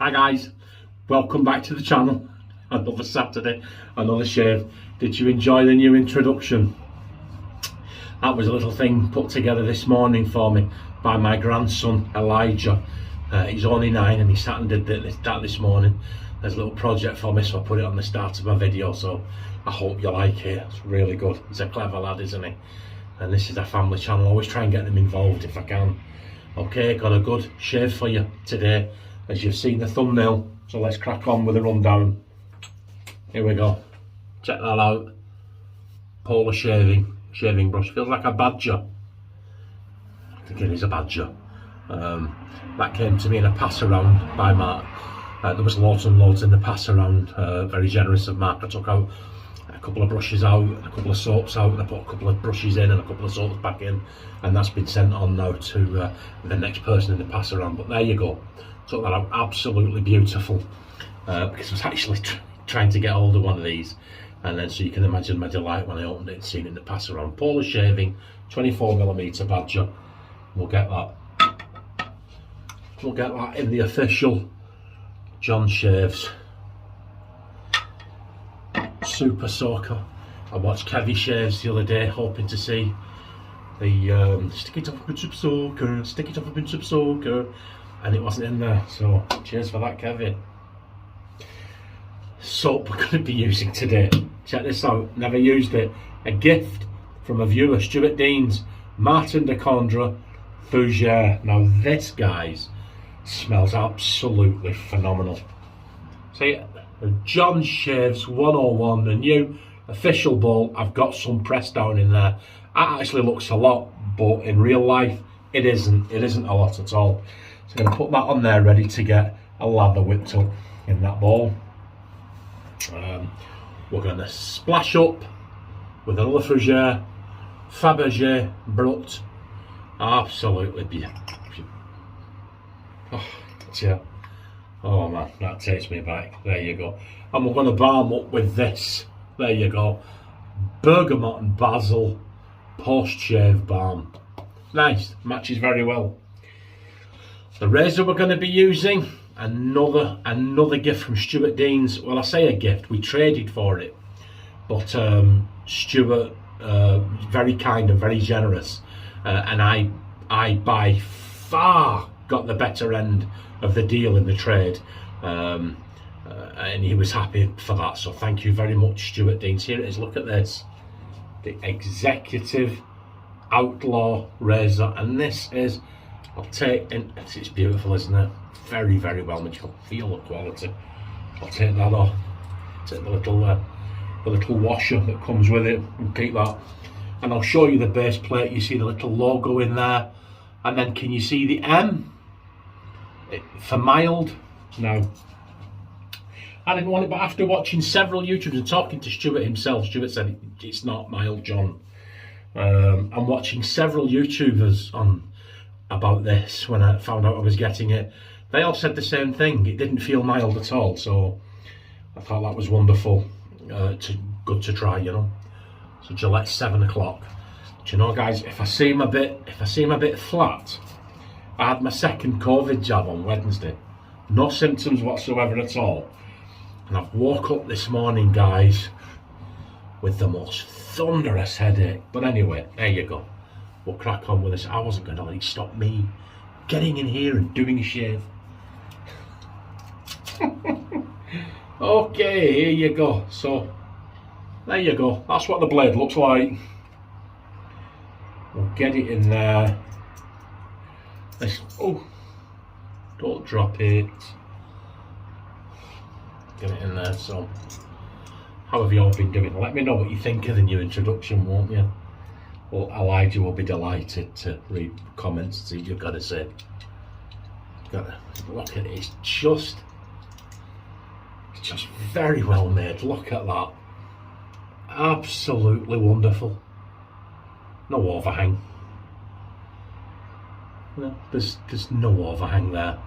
Hi guys, welcome back to the channel. Another Saturday, another shave. Did you enjoy the new introduction? That was a little thing put together this morning for me by my grandson Elijah. He's only 9 and he sat and did that this morning. There's a little project for me, so I put it on the start of my video, so I hope you like it. It's really good. He's a clever lad, isn't he? And this is a family channel. I always try and get them involved if I can. Okay, got a good shave for you today, as you've seen the thumbnail, so let's crack on with the rundown. Here we go, check that out. Polar shaving brush, feels like a badger. I think it is a badger. That came to me in a pass around by Mark. There was loads and loads in the pass around, very generous of Mark. I took out a couple of brushes out, a couple of soaps out, and I put a couple of brushes in and a couple of soaps back in, and that's been sent on now to the next person in the pass around. But there you go, took that out, absolutely beautiful, because I was actually trying to get hold of one of these, and then so you can imagine my delight when I opened it and seen it in the pass around. Polar shaving, 24mm badger. We'll get that in the official John Shaves Super Soaker. I watched Kevy Shaves the other day, hoping to see the stick it up with Super Soaker, and it wasn't in there, so cheers for that, Kevin. Soap we're going to be using today, check this out, never used it, a gift from a viewer, Stuart Deans, Martin de Candre Fugere. Now this, guys, smells absolutely phenomenal. See, John Shaves 101, the new official bowl. I've got some pressed down in there. That actually looks a lot, but in real life it isn't a lot at all. So I'm going to put that on there ready to get a lather whipped up in that bowl. We're going to splash up with another fugere Brut. Absolutely beautiful. Oh, yeah. Oh man, that takes me back. There you go. And we're going to balm up with this. There you go. Bergamot and basil post-shave balm. Nice, matches very well. The razor we're going to be using, another gift from Stuart Deans. Well, I say a gift, we traded for it, but Stuart, very kind and very generous, and I by far got the better end of the deal in the trade, and he was happy for that, so thank you very much, Stuart Deans. Here it is, look at this, the Executive Outlaw razor, and this is, it's beautiful, isn't it? Very, very well made. You can feel the quality. I'll take that off, take the little washer that comes with it and keep that, and I'll show you the base plate. You see the little logo in there, and then can you see the M for mild? No, I didn't want it, but after watching several YouTubers and talking to Stuart himself, Stuart said it's not mild, John. I'm watching several YouTubers on about this. When I found out I was getting it, they all said the same thing. It didn't feel mild at all, so I thought that was wonderful. Good to try, you know. So Gillette's 7 o'clock. Do you know, guys, if I seem a bit flat, I had my second COVID jab on Wednesday. No symptoms whatsoever at all. And I've woke up this morning, guys, with the most thunderous headache. But anyway, there you go. We'll crack on with this. I wasn't going to let it stop me getting in here and doing a shave. Okay, here you go. So, there you go. That's what the blade looks like. We'll get it in there. Oh, don't drop it. Get it in there. So, how have you all been doing? Let me know what you think of the new introduction, won't you? Well, Elijah will be delighted to read comments and see what you've got to say. Look at it, it's just very well made. Look at that. Absolutely wonderful. No overhang. No, there's no overhang there.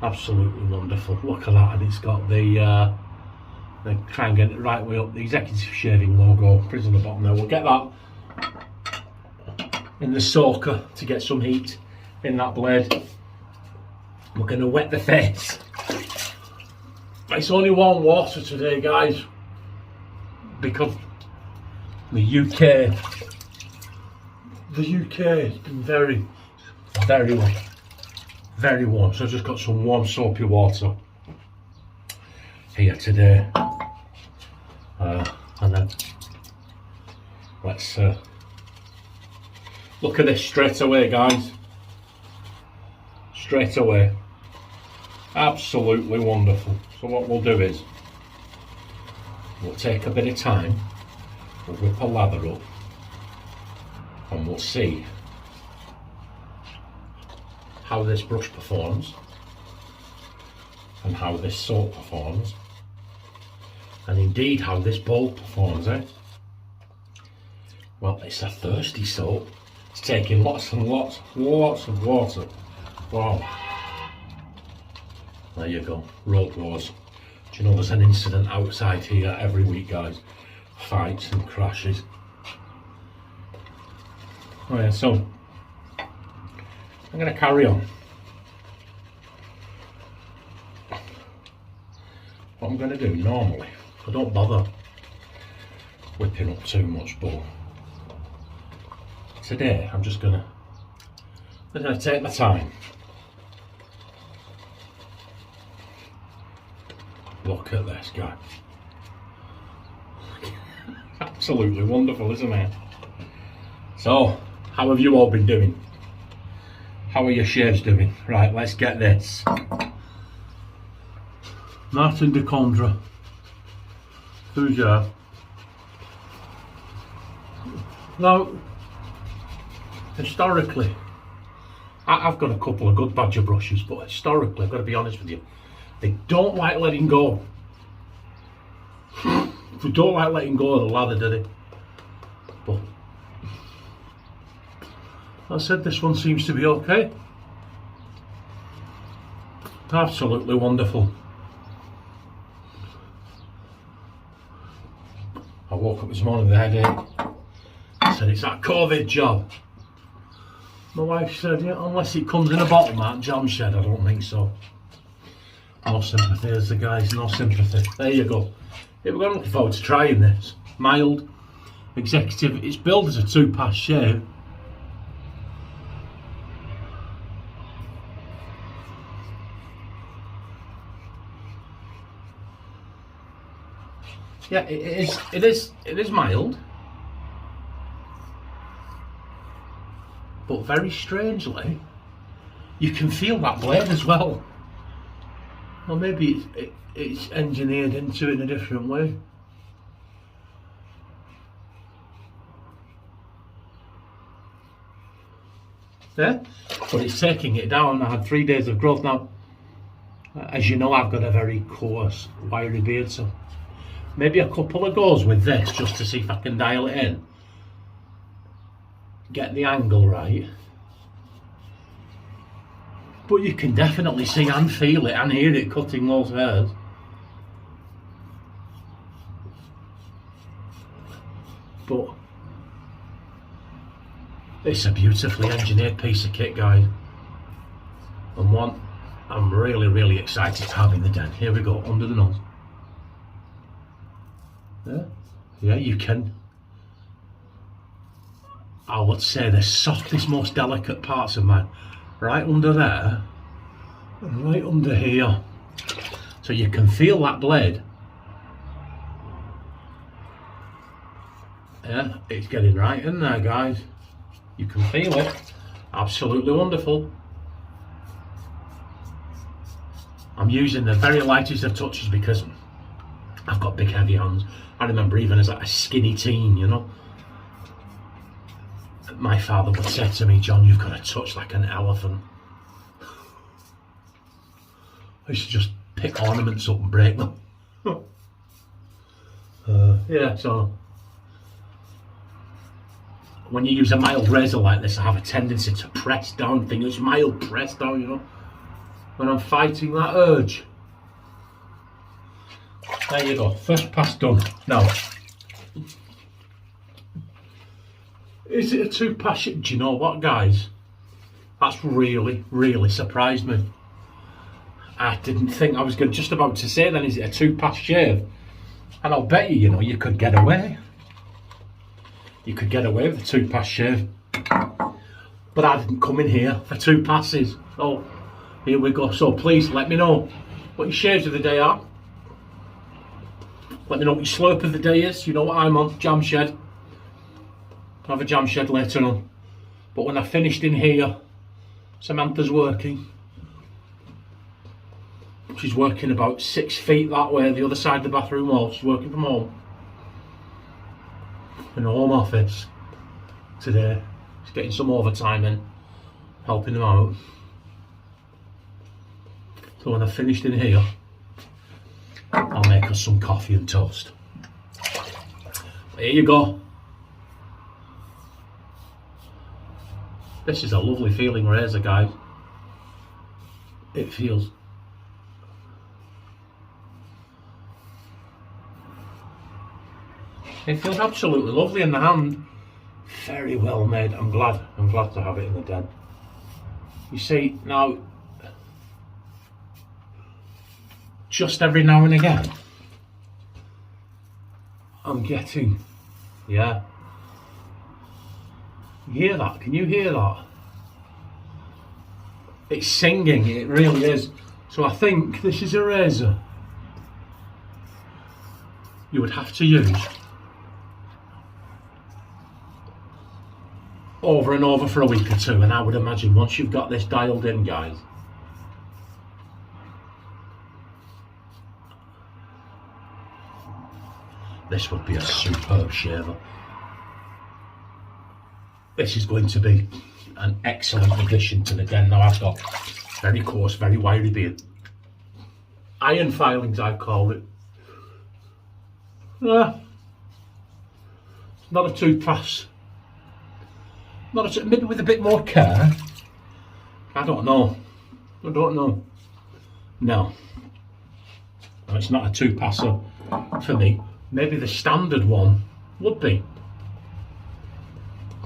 Absolutely wonderful. Look at that, and it's got the try and get it right way up, the Executive Shaving logo printed on the bottom there. We'll get that in the soaker to get some heat in that blade. We're going to wet the face It's only warm water today, guys, because the UK has been very, very warm. Very warm. So I've just got some warm soapy water here today. And then let's look at this straight away, guys. Straight away. Absolutely wonderful. So what we'll do is we'll take a bit of time, we'll whip a lather up, and we'll see how this brush performs and how this soap performs, and indeed how this bowl performs, eh? Well, it's a thirsty soap. It's taking lots and lots of water. Wow. There you go, road wars. Do you know there's an incident outside here every week, guys? Fights and crashes. Oh yeah, so I'm going to carry on. What I'm going to do normally, I don't bother whipping up too much, but today I'm just going to take my time. Look at this guy. Absolutely wonderful, isn't it? So, how have you all been doing? How are your shaves doing? Right, let's get this. Martin de Candre. Fugere. Now, historically, I've got a couple of good badger brushes, but historically, I've got to be honest with you, they don't like letting go. They don't like letting go of the lather, do they? But I said this one seems to be okay. Absolutely wonderful. I woke up this morning with a headache. I said it's that COVID job. My wife said, yeah, unless it comes in a bottle, Mark, John said, I don't think so. No sympathy, as the guys, no sympathy. There you go. Here we go, I'm looking forward to trying this. Mild, executive, it's billed as a 2-pass shave. Yeah, it is mild. But very strangely, you can feel that blade as well. Or maybe it's engineered into it in a different way. Yeah, but it's taking it down. I had 3 days of growth now. As you know, I've got a very coarse, wiry beard, so maybe a couple of goes with this just to see if I can dial it in. Get the angle right. But you can definitely see and feel it and hear it cutting those hairs. But it's a beautifully engineered piece of kit, guys. And one I'm really, really excited to have in the den. Here we go, under the nose. Yeah, you can. I would say the softest, most delicate parts of mine, right under there, and right under here. So you can feel that blade. Yeah, it's getting right in there, guys. You can feel it. Absolutely wonderful. I'm using the very lightest of touches because I've got big heavy hands. I remember even as a skinny teen, you know, my father would say to me, John, you've got to touch like an elephant. I used to just pick ornaments up and break them. Yeah, so when you use a mild razor like this, I have a tendency to press down things. It's mild press down, you know, when I'm fighting that urge. There you go, first pass done. Now, is it a 2-pass? Do you know what, guys? That's really, really surprised me. I didn't think, I was just about to say then, is it a 2-pass shave? And I'll bet you, you know, you could get away. You could get away with a 2-pass shave. But I didn't come in here for 2 passes. So here we go. So please let me know what your shaves of the day are. Let me know what your slurp of the day is. You know what I'm on, jam shed. I'll have a jam shed later on. But when I finished in here, Samantha's working. She's working about 6 feet that way, the other side of the bathroom wall. She's working from home. In the home office today. She's getting some overtime in, helping them out. So when I finished in here, I'll make us some coffee and toast. Here you go. This is a lovely feeling razor, guys. It feels absolutely lovely in the hand. Very well made. I'm glad to have it in the den. You see, now, just every now and again, I'm getting, yeah. You hear that? Can you hear that? It's singing, it really is. So I think this is a razor you would have to use over and over for a week or two, and I would imagine once you've got this dialed in, guys, this would be a superb shaver. This is going to be an excellent addition to the den. Now I've got very coarse, very wiry beard. Iron filings, I've called it. Not a 2-pass. Maybe with a bit more care. I don't know. No, it's not a 2-passer for me. Maybe the standard one would be.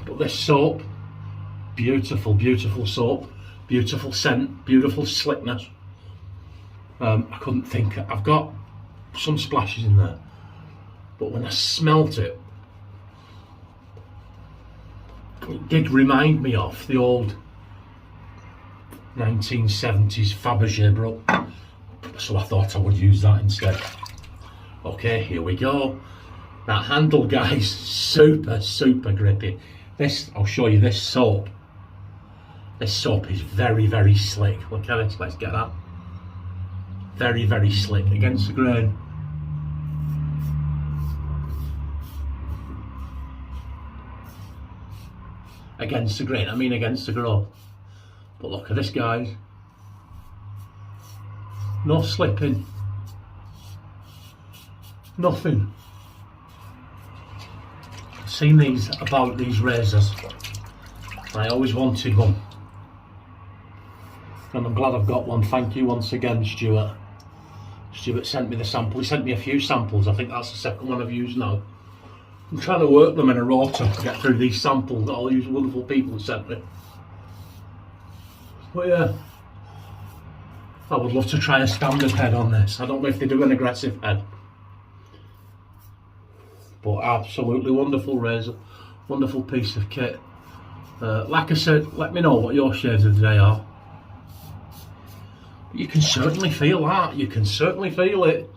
But this soap, beautiful, beautiful soap, beautiful scent, beautiful slickness. I couldn't think. I've got some splashes in there, but when I smelt it, it did remind me of the old 1970s Fugere Brut, so I thought I would use that instead. Okay, here we go. That handle, guys, super, super grippy. This, I'll show you this soap. This soap is very, very slick. Look at this, let's get that. Very, very slick against the grain. Against the grain, I mean against the growth. But look at this, guys. No slipping. Nothing. I've seen these about these razors. I always wanted one. And I'm glad I've got one. Thank you once again, Stuart. Stuart sent me the sample. He sent me a few samples. I think that's the second one I've used now. I'm trying to work them in a rota to get through these samples that all these wonderful people sent me. But yeah, I would love to try a standard head on this. I don't know if they do an aggressive head. But absolutely wonderful razor, wonderful piece of kit. Like I said, let me know what your shaves of the day are. You can certainly feel that, you can certainly feel it.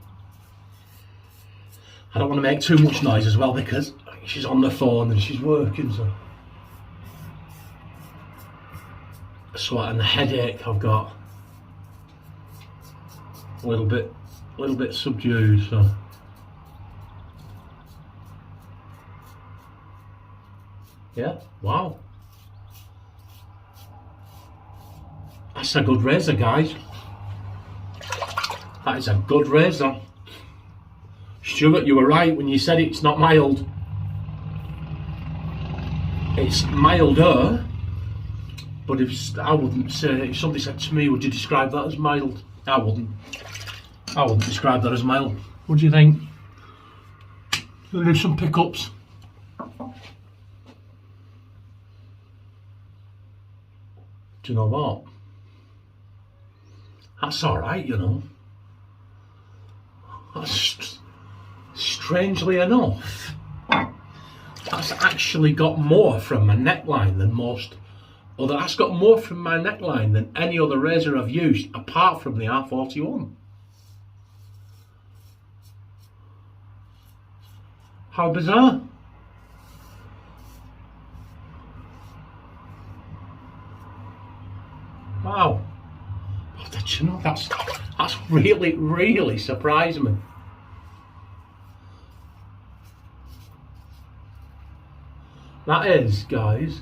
I don't want to make too much noise as well because she's on the phone and she's working, so and the headache I've got a little bit subdued, so yeah, wow. That's a good razor, guys. That is a good razor. Stuart, you were right when you said it's not mild. It's milder, but I wouldn't say, if somebody said to me, would you describe that as mild? I wouldn't describe that as mild. What do you think? We'll do some pickups. Do you know what? That's alright, you know. That's, strangely enough, that's actually got more from my neckline than most other. That's got more from my neckline than any other razor I've used apart from the R41. How bizarre. Wow. Did you know that's really, really surprised me. That is, guys.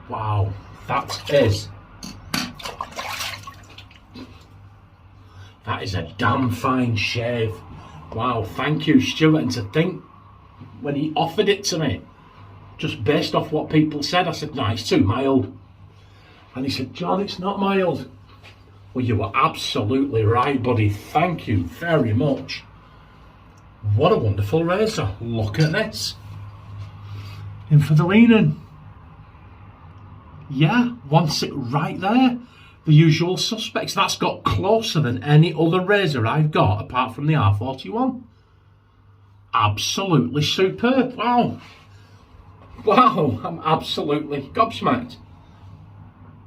Wow, that is a damn fine shave. Wow, thank you, Stuart. And to think, when he offered it to me, just based off what people said, I said, no, it's too mild. And he said, John, it's not mild. Well, you were absolutely right, buddy. Thank you very much. What a wonderful razor. Look at this. In for the lean-in. Yeah, wants it right there. The usual suspects. That's got closer than any other razor I've got apart from the R41. Absolutely superb. Wow. Wow, I'm absolutely gobsmacked.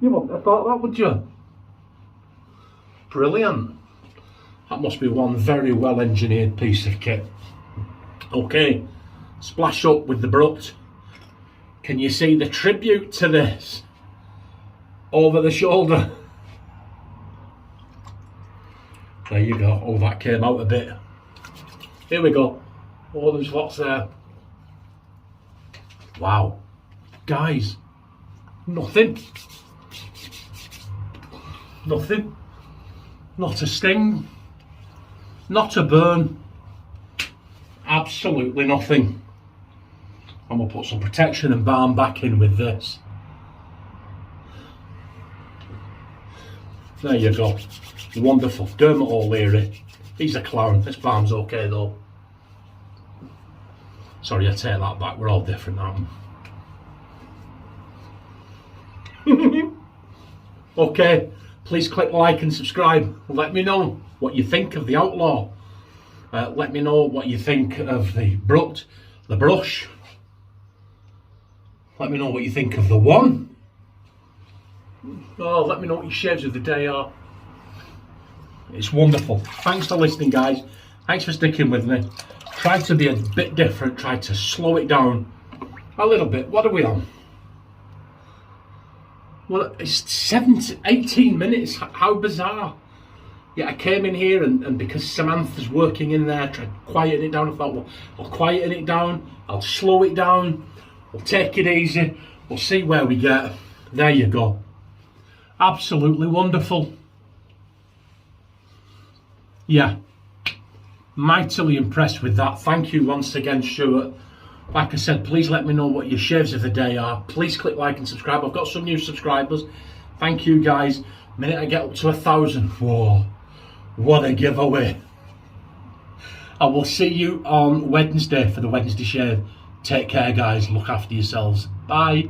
You wouldn't have thought that, would you? Brilliant. That must be one very well engineered piece of kit. Okay, splash up with the Brut. Can you see the tribute to this? Over the shoulder. There you go. Oh, that came out a bit. Here we go. Oh, there's lots there. Wow. Guys, nothing. Nothing. Not a sting. Not a burn. Absolutely nothing. I'm going to put some protection and balm back in with this. There you go. Wonderful. Dermot O'Leary. He's a clown. This balm's okay though. Sorry, I take that back. We're all different, aren't we? Okay. Please click like and subscribe. Let me know what you think of the Outlaw. Let me know what you think of the Brut, the brush. Let me know what you think of the one. Oh, let me know what your shaves of the day are. It's wonderful. Thanks for listening, guys. Thanks for sticking with me. Try to be a bit different. Try to slow it down a little bit. What are we on? Well, it's 18 minutes. How bizarre. Yeah, I came in here and because Samantha's working in there, tried to quieten it down. I thought, well, I'll quieten it down. I'll slow it down. We'll take it easy. We'll see where we get. There you go. Absolutely wonderful. Yeah. Mightily impressed with that. Thank you once again, Stuart. Like I said, please let me know what your shaves of the day are. Please click like and subscribe. I've got some new subscribers. Thank you, guys. The minute I get up to 1,000, whoa, what a giveaway. I will see you on Wednesday for the Wednesday shave. Take care, guys. Look after yourselves. Bye.